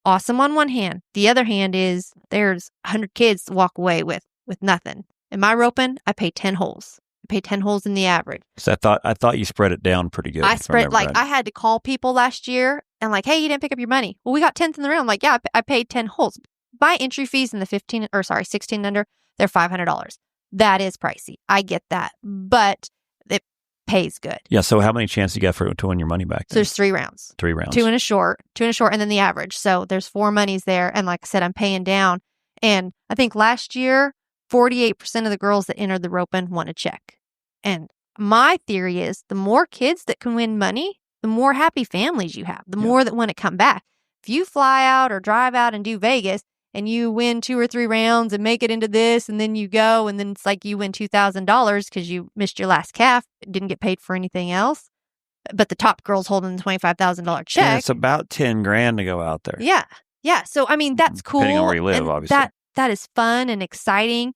Awesome on one hand. The other hand is there's 100 kids to walk away with nothing. In my roping, I pay 10 holes. I pay 10 holes in the average. So I thought you spread it down pretty good. I had to call people last year and hey, you didn't pick up your money. Well, we got 10th in the round. I'm like, yeah, I paid 10 holes. My entry fees in the 16 under, they're $500. That is pricey. I get that, but it pays good. Yeah. So how many chances you got to win your money back? So there's 3 rounds. 3 rounds. 2 in a short, and then the average. So there's 4 monies there. And like I said, I'm paying down. And I think last year, 48% of the girls that entered the roping won a check. And my theory is the more kids that can win money, the more happy families you have, the more that want to come back. If you fly out or drive out and do Vegas and you win 2 or 3 rounds and make it into this, and then you go, and then it's like you win $2,000 because you missed your last calf, didn't get paid for anything else. But the top girl's holding the $25,000 check. And it's about $10,000 to go out there. Yeah. Yeah. So, I mean, that's cool. Depending on where you live, and obviously. That is fun and exciting.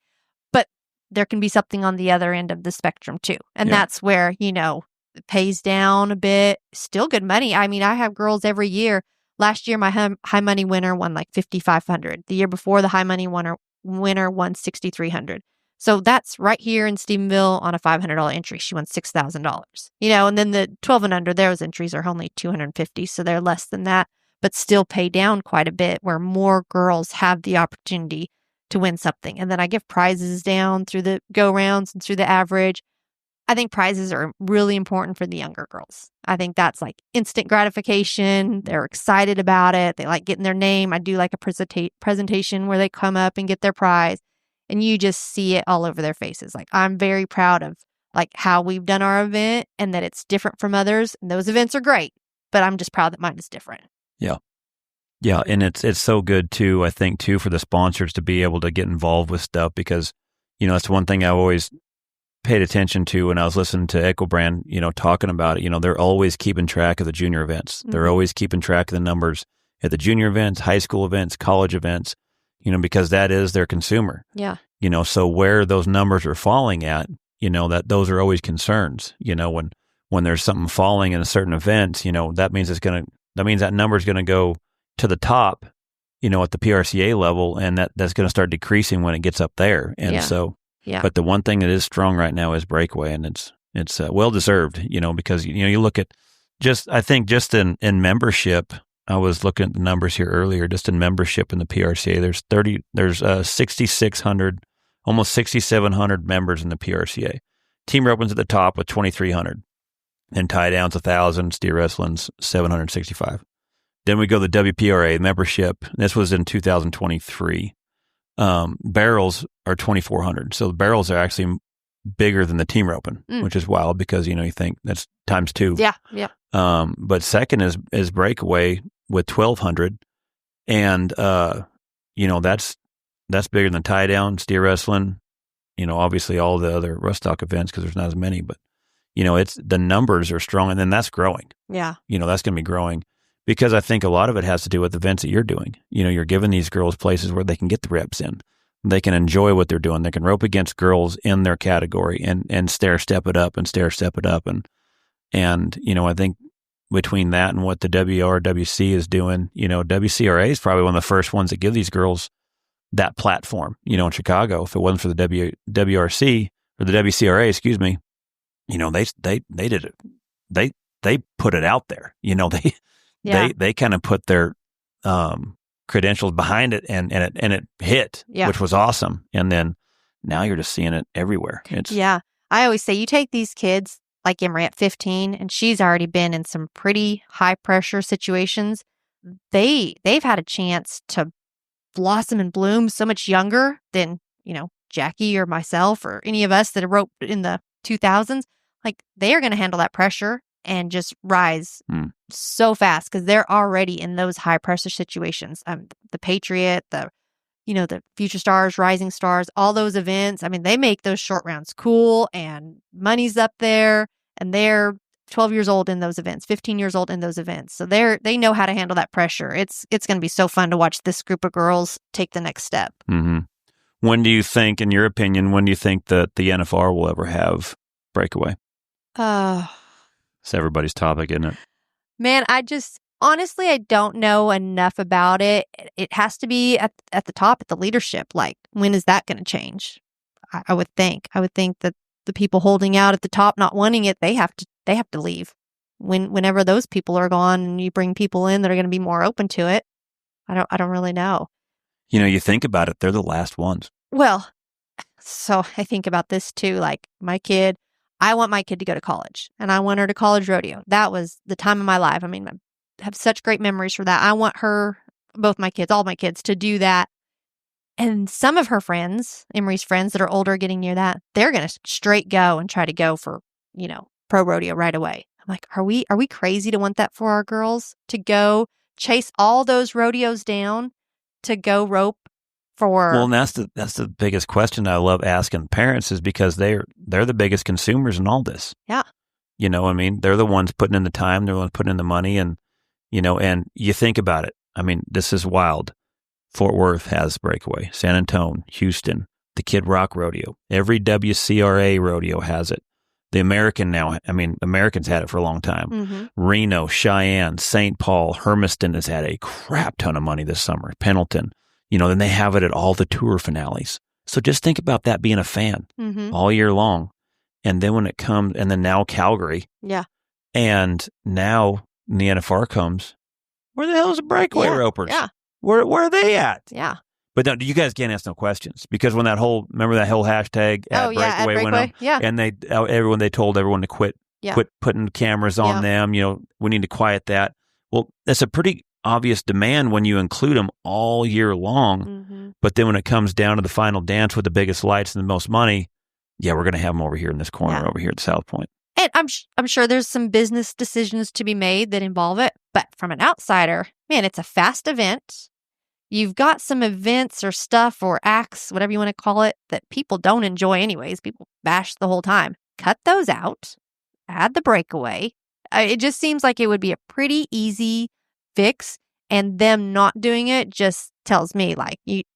But there can be something on the other end of the spectrum too. And that's where, it pays down a bit. Still good money. I mean, I have girls every year. Last year, my high money winner won like $5,500. The year before, the high money winner won $6,300. So that's right here in Stephenville on a $500 entry. She won $6,000. And then the 12 and under, those entries are only $250, so they're less than that, but still pay down quite a bit, where more girls have the opportunity to win something. And then I give prizes down through the go rounds and through the average. I think prizes are really important for the younger girls. I think that's like instant gratification. They're excited about it. They like getting their name. I do like a presentation where they come up and get their prize, and you just see it all over their faces. Like, I'm very proud of like how we've done our event and that it's different from others. And those events are great, but I'm just proud that mine is different. Yeah. Yeah. And it's so good too, I think too, for the sponsors to be able to get involved with stuff, because, that's one thing I always paid attention to when I was listening to Echo Brand, talking about it. They're always keeping track of the junior events. Mm-hmm. They're always keeping track of the numbers at the junior events, high school events, college events, because that is their consumer. Yeah. So where those numbers are falling at, that those are always concerns. When there's something falling in a certain event, that means that means that number is going to go to the top, at the PRCA level, and that's going to start decreasing when it gets up there. And but the one thing that is strong right now is Breakaway, and it's well deserved, because you look at I think just in membership. I was looking at the numbers here earlier. Just in membership in the PRCA, there's 6,600, almost 6,700 members in the PRCA. Team roping's at the top with 2,300, and tie downs 1,000, steer wrestling's 765. Then we go to the WPRA membership. This was in 2023. Barrels are 2,400. So the barrels are actually bigger than the team roping, which is wild because, you think that's times 2. Yeah. Yeah. But second is Breakaway with 1,200. And, that's bigger than tie down, steer wrestling, obviously all the other rough stock events because there's not as many, but, it's the numbers are strong, and then that's growing. Yeah. That's going to be growing. Because I think a lot of it has to do with events that you're doing. You're giving these girls places where they can get the reps in. They can enjoy what they're doing. They can rope against girls in their category and stair-step it up. And I think between that and what the WRWC is doing, WCRA is probably one of the first ones that give these girls that platform, in Chicago. If it wasn't for the WRC or the WCRA, excuse me, they did it. They put it out there. They kind of put their credentials behind it, and it hit, which was awesome. And then now you're just seeing it everywhere. I always say you take these kids like Emery at 15, and she's already been in some pretty high pressure situations. They've had a chance to blossom and bloom so much younger than Jackie or myself or any of us that have roped in the 2000s. Like they are going to handle that pressure and just rise so fast because they're already in those high pressure situations. The Patriot, the Future Stars, Rising Stars, all those events. I mean, they make those short rounds cool, and money's up there, and they're 12 years old in those events, 15 years old in those events. So they know how to handle that pressure. It's going to be so fun to watch this group of girls take the next step. Mm-hmm. When do you think, in your opinion, that the NFR will ever have Breakaway? It's everybody's topic, isn't it? Man, honestly, I don't know enough about it. It has to be at the top, at the leadership. Like, when is that going to change? I would think. I would think that the people holding out at the top, not wanting it, they have to leave. Whenever those people are gone, and you bring people in that are going to be more open to it, I don't really know. You think about it, they're the last ones. Well, so I think about this too. Like I want my kid to go to college, and I want her to college rodeo. That was the time of my life. I mean, I have such great memories for that. I want both my kids, all my kids, to do that. And some of her friends, Emery's friends that are older, getting near that, they're going to straight go and try to go for, pro rodeo right away. I'm like, are we crazy to want that for our girls, to go chase all those rodeos down to go rope for? Well, and that's the biggest question I love asking parents, is because they're the biggest consumers in all this. Yeah. I mean, they're the ones putting in the time, they're the ones putting in the money, and and you think about it. I mean, this is wild. Fort Worth has Breakaway, San Antonio, Houston, the Kid Rock Rodeo. Every WCRA rodeo has it. The American now, I mean, Americans had it for a long time. Mm-hmm. Reno, Cheyenne, St. Paul, Hermiston has had a crap ton of money this summer. Pendleton, then they have it at all the tour finales. So just think about that being a fan all year long. And then when it comes, and then now Calgary. Yeah. And now the NFR comes, where the hell is the Breakaway ropers? Yeah. Where are they at? Yeah. But no, you guys can't ask no questions, because when remember that whole hashtag at Breakaway went up, and they told everyone to quit putting cameras on them. We need to quiet that. Well, that's a pretty obvious demand when you include them all year long. Mm-hmm. But then when it comes down to the final dance with the biggest lights and the most money, we're going to have them over here in this corner, over here at South Point. And I'm sure there's some business decisions to be made that involve it. But from an outsider, man, it's a fast event. You've got some events or stuff or acts, whatever you want to call it, that people don't enjoy anyways. People bash the whole time. Cut those out. Add the Breakaway. It just seems like it would be a pretty easy fix. And them not doing it just tells me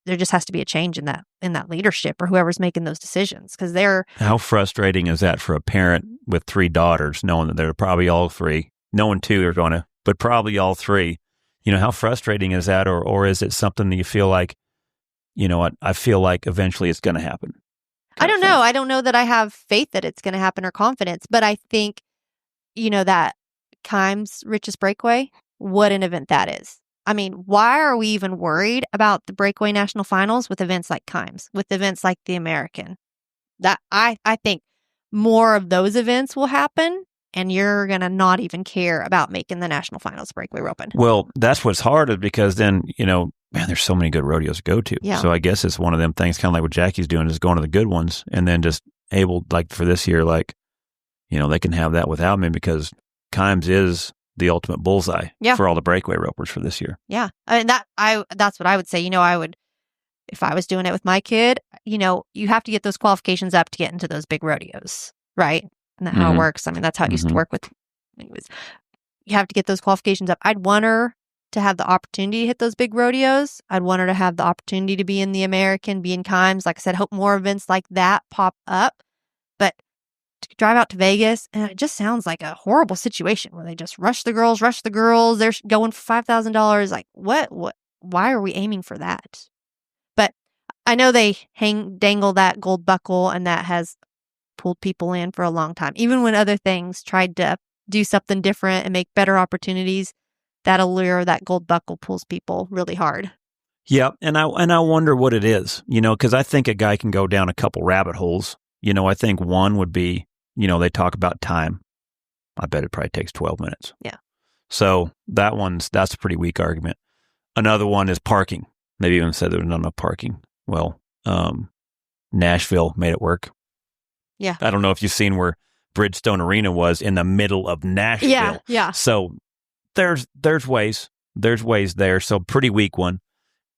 there just has to be a change in that leadership or whoever's making those decisions, because they're. How frustrating is that for a parent with 3 daughters, knowing that they're probably all 3, knowing 2 are going to but probably all three. How frustrating is that? Or is it something that you feel like, what I feel like eventually it's going to happen? I don't know. I don't know that I have faith that it's going to happen or confidence, but I think, that Kimes Richest Breakaway, what an event that is. I mean, why are we even worried about the Breakaway National Finals with events like Kimes, with events like the American? That I think more of those events will happen, and you're going to not even care about making the National Finals Breakaway Roping. Well, that's what's hard, because then, man, there's so many good rodeos to go to. Yeah. So I guess it's one of them things, kind of like what Jackie's doing, is going to the good ones, and then just able, like for this year, like, they can have that without me, because Kimes is the ultimate bullseye for all the breakaway ropers for this year. Yeah. I mean, that's what I would say. I would, if I was doing it with my kid, you have to get those qualifications up to get into those big rodeos, right? Isn't that how it works? I mean, that's how it used to work with, anyways. You have to get those qualifications up. I'd want her to have the opportunity to hit those big rodeos. I'd want her to have the opportunity to be in the American, be in Kimes. Like I said, hope more events like that pop up. But to drive out to Vegas, and it just sounds like a horrible situation where they just rush the girls. They're going for $5,000. Like, what? Why are we aiming for that? But I know they dangle that gold buckle, and that has pulled people in for a long time. Even when other things tried to do something different and make better opportunities, that allure, that gold buckle pulls people really hard. Yeah, and I wonder what it is, because I think a guy can go down a couple rabbit holes. I think one would be, they talk about time. I bet it probably takes 12 minutes. Yeah. So that's a pretty weak argument. Another one is parking. They've even said there's not enough parking. Well, Nashville made it work. Yeah. I don't know if you've seen where Bridgestone Arena was, in the middle of Nashville. Yeah. So there's ways there. So pretty weak one.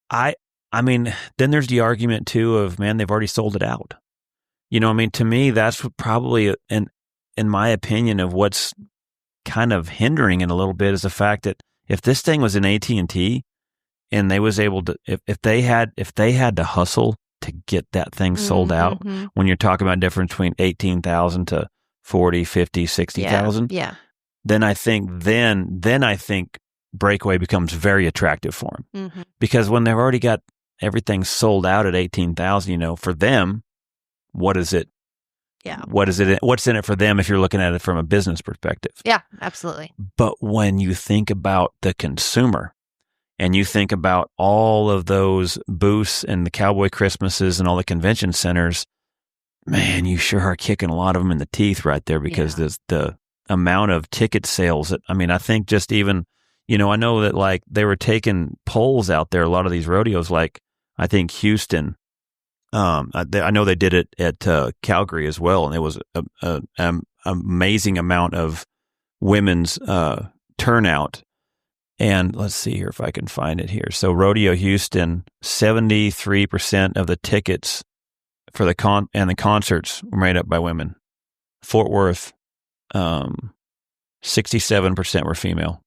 I mean, then there's the argument too of, man, they've already sold it out. To me, that's probably, in my opinion, of what's kind of hindering it a little bit, is the fact that if this thing was in AT&T and they was able to, if they had to hustle to get that thing sold out, when you're talking about difference between 18,000 to 40, 50, 60,000, then I think Breakaway becomes very attractive for them, because when they've already got everything sold out at 18,000, for them, what is it? Yeah. What's in it for them if you're looking at it from a business perspective? Yeah, absolutely. But when you think about the consumer, and you think about all of those booths and the Cowboy Christmases and all the convention centers, man, you sure are kicking a lot of them in the teeth right there, because there's the amount of ticket sales that, I think just even, I know that like they were taking polls out there, a lot of these rodeos, like I think Houston, I know they did it at Calgary as well, and it was an amazing amount of women's turnout. And let's see here if I can find it here. So Rodeo Houston, 73% of the tickets for the concerts were made up by women. Fort Worth, 67% were female.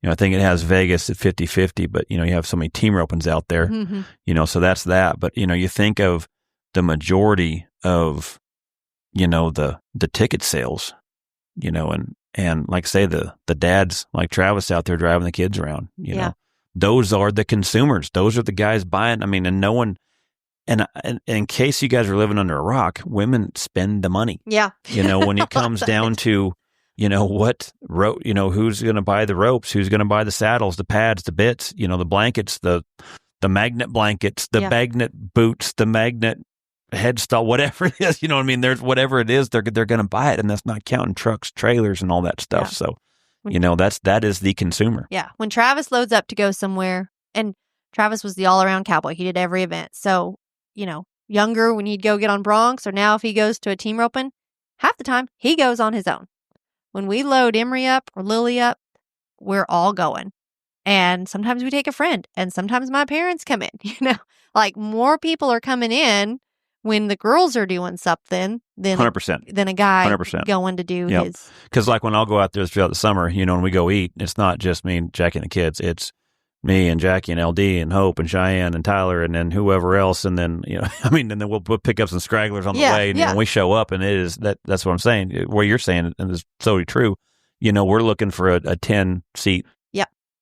I think it has Vegas at 50-50, but, you have so many team ropings out there, so that's that. But, you think of the majority of, the ticket sales, and like say the dads like Travis out there driving the kids around, know, those are the consumers. Those are the guys buying. And no one, and in case you guys are living under a rock, women spend the money. Yeah. When it comes down to, who's going to buy the ropes, who's going to buy the saddles, the pads, the bits, the blankets, the magnet blankets, the magnet boots, the magnet headstall, whatever it is, there's whatever it is, they're going to buy it. And that's not counting trucks, trailers, and all that stuff. Yeah. So, that is the consumer. Yeah. When Travis loads up to go somewhere, and Travis was the all around cowboy, he did every event. So, younger, when he'd go get on Bronx, or now if he goes to a team roping, half the time he goes on his own. When we load Emery up or Lily up, we're all going. And sometimes we take a friend, and sometimes my parents come in, like more people are coming in when the girls are doing something than 100%. Than a guy 100%. going to do his. Because like when I'll go out there throughout the summer, when we go eat, it's not just me and Jackie and the kids. It's me and Jackie and LD and Hope and Cheyenne and Tyler and then whoever else. And then, and then we'll pick up some stragglers on the way. And when we show up, and it is that's what I'm saying. What you're saying, and it's totally true. we're looking for a 10-seat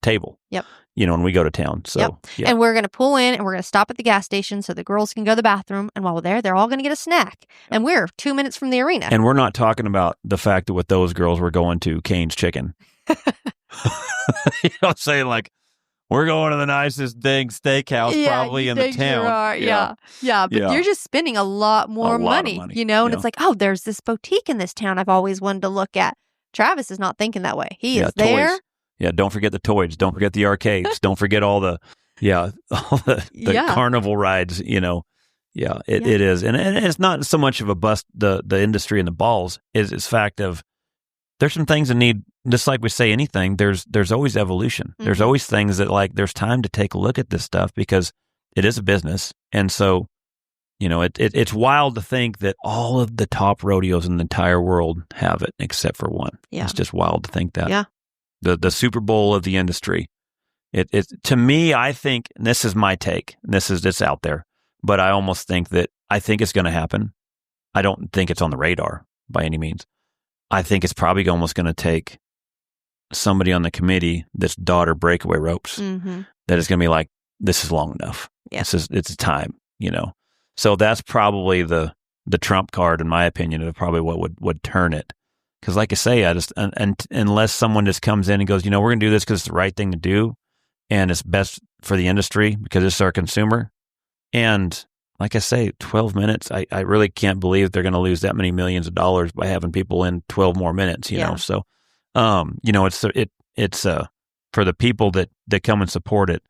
table. Yep. When we go to town. So, yeah. And we're going to pull in and we're going to stop at the gas station so the girls can go to the bathroom. And while we're there, they're all going to get a snack. And we're 2 minutes from the arena. And we're not talking about the fact that with those girls, we're going to Cane's Chicken. You know what I'm saying? Like, we're going to the nicest dang steakhouse probably in the town. Yeah. But you're just spending a lot more money, and it's like, oh, there's this boutique in this town I've always wanted to look at. Travis is not thinking that way. He is there. Toys. Yeah, don't forget the toys. Don't forget the arcades. Don't forget all the carnival rides, Yeah, it is. And it's not so much of a bust, the industry and the balls, it's fact of there's some things that need, just like we say anything, there's always evolution. Mm-hmm. There's always things that there's time to take a look at this stuff because it is a business. And so, it's wild to think that all of the top rodeos in the entire world have it except for one. Yeah. It's just wild to think that. Yeah. The Super Bowl of the industry. It to me, I think, and this is my take, and it's out there, but I almost think it's going to happen. I don't think it's on the radar by any means. I think it's probably almost going to take somebody on the committee that's daughter breakaway ropes that is going to be like, this is long enough. Yeah. It's time, So that's probably the trump card, in my opinion, of probably what would turn it. Because like I say, unless someone just comes in and goes, we're going to do this because it's the right thing to do and it's best for the industry because it's our consumer. And like I say, 12 minutes, I really can't believe they're going to lose that many millions of dollars by having people in 12 more minutes, you know. So, it's for the people that come and support it,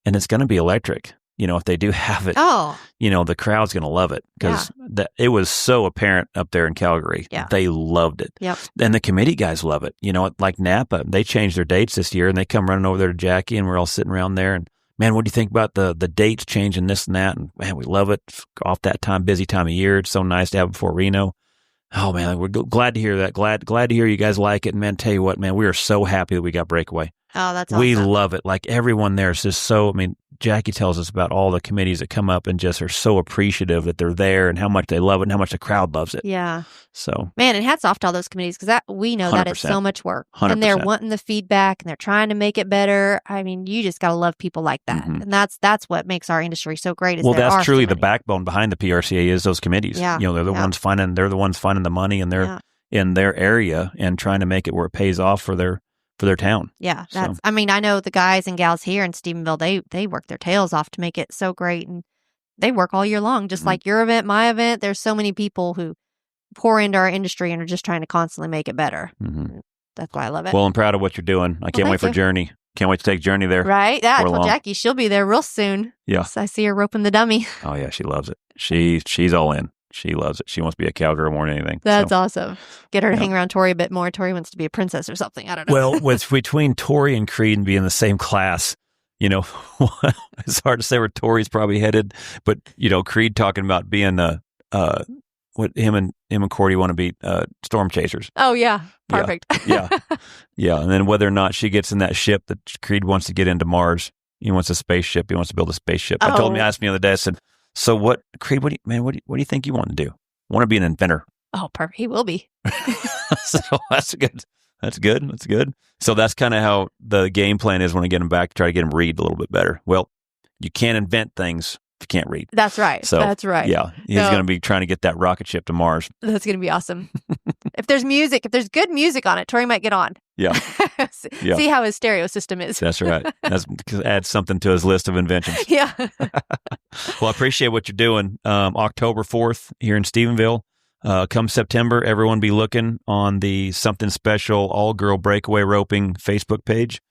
and it's going to be electric. If they do have it, the crowd's going to love it because it was so apparent up there in Calgary. Yeah. They loved it. Yep. And the committee guys love it. Like Napa, they changed their dates this year and they come running over there to Jackie and we're all sitting around there and, man, what do you think about the dates changing this and that? And man, we love it. It's off that busy time of year. It's so nice to have it before Reno. Oh man, we're glad to hear that. Glad to hear you guys like it. And man, tell you what, man, we are so happy that we got Breakaway. Oh, that's awesome. We love it. Like everyone there is just so, Jackie tells us about all the committees that come up and just are so appreciative that they're there and how much they love it and how much the crowd loves it. Yeah. So, man, and hats off to all those committees because we know 100%. That it's so much work. 100%. And they're wanting the feedback and they're trying to make it better. You just got to love people like that. Mm-hmm. And that's what makes our industry so great. That's truly the backbone behind the PRCA is those committees. Yeah. They're the ones finding the money and they're in their area and trying to make it where it pays off for their town. Yeah. I know the guys and gals here in Stephenville, they work their tails off to make it so great. And they work all year long, just like your event, my event. There's so many people who pour into our industry and are just trying to constantly make it better. Mm-hmm. That's why I love it. Well, I'm proud of what you're doing. I can't wait for Journey. Can't wait to take Journey there. Right. Yeah. I told Jackie she'll be there real soon. Yeah. So I see her roping the dummy. Oh yeah. She loves it. She's all in. She loves it. She wants to be a cowgirl more than anything. That's awesome. Get her to hang around Tori a bit more. Tori wants to be a princess or something. I don't know. Well, between Tori and Creed and being in the same class, it's hard to say where Tori's probably headed. But Creed talking about being what him and Cordy want to be storm chasers. Oh yeah, perfect. Yeah. And then whether or not she gets in that ship that Creed wants to get into Mars, he wants a spaceship. He wants to build a spaceship. I told him, asked me the other day. I said, so what, Creed? What do you think you want to do? I want to be an inventor. Oh, perfect. He will be. So that's good. That's good. So that's kind of how the game plan is when I get him back to try to get him read a little bit better. Well, you can't invent things if you can't read. That's right. So that's right. Yeah, he's going to be trying to get that rocket ship to Mars. That's going to be awesome. If there's good music on it, Tori might get on. Yeah. See how his stereo system is. That's right. Add something to his list of inventions. Yeah. Well, I appreciate what you're doing. October 4th here in Stephenville. Come September, everyone be looking on the Something Special All-Girl Breakaway Roping Facebook page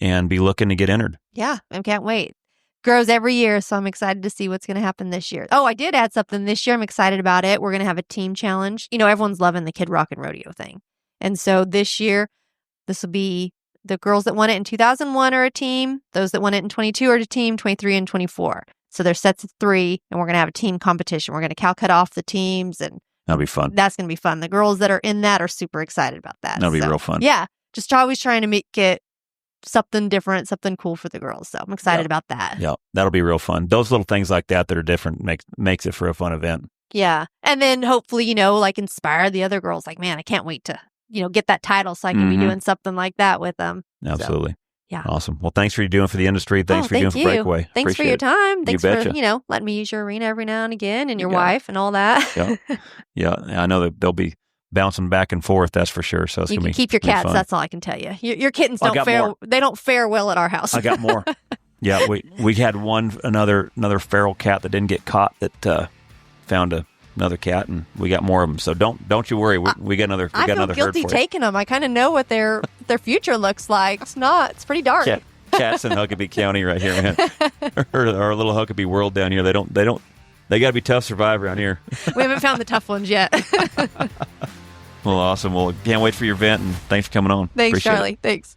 and be looking to get entered. Yeah, I can't wait. Grows every year, so I'm excited to see what's going to happen this year. Oh, I did add something this year. I'm excited about it. We're going to have a team challenge. Everyone's loving the Kid Rockin' Rodeo thing. And so this year, this will be the girls that won it in 2001 are a team. Those that won it in 22 are a team, 23 and 24. So there's sets of 3, and we're going to have a team competition. We're going to cut off the teams, and that'll be fun. That's going to be fun. The girls that are in that are super excited about that. That'll be real fun. Yeah. Just always trying to make it something different, something cool for the girls. So I'm excited about that. Yeah, that'll be real fun. Those little things like that are different makes it for a fun event. Yeah. And then hopefully, inspire the other girls. Like, man, I can't wait to get that title so I can be doing something like that with them. Absolutely. So, yeah. Awesome. Well, thanks for doing for the industry. Thanks for doing for Breakaway. Thanks Appreciate for your time. Thanks for, betcha. Letting me use your arena every now and again, and your wife and all that. Yeah. I know that they'll be bouncing back and forth, that's for sure. So it's you going to can be keep your cats. fun. That's all I can tell you. Your kittens They don't fare well at our house. I got more. Yeah, we had another feral cat that didn't get caught that found another cat, and we got more of them. So don't you worry. We got another. I feel guilty taking them. I kind of know what their future looks like. It's pretty dark. Cats in Huckabee County right here, man. Our little Huckabee world down here. They got to be tough to survive around here. We haven't found the tough ones yet. Well, awesome. Well, can't wait for your event, and thanks for coming on. Thanks, Appreciate Charlie. it. Thanks.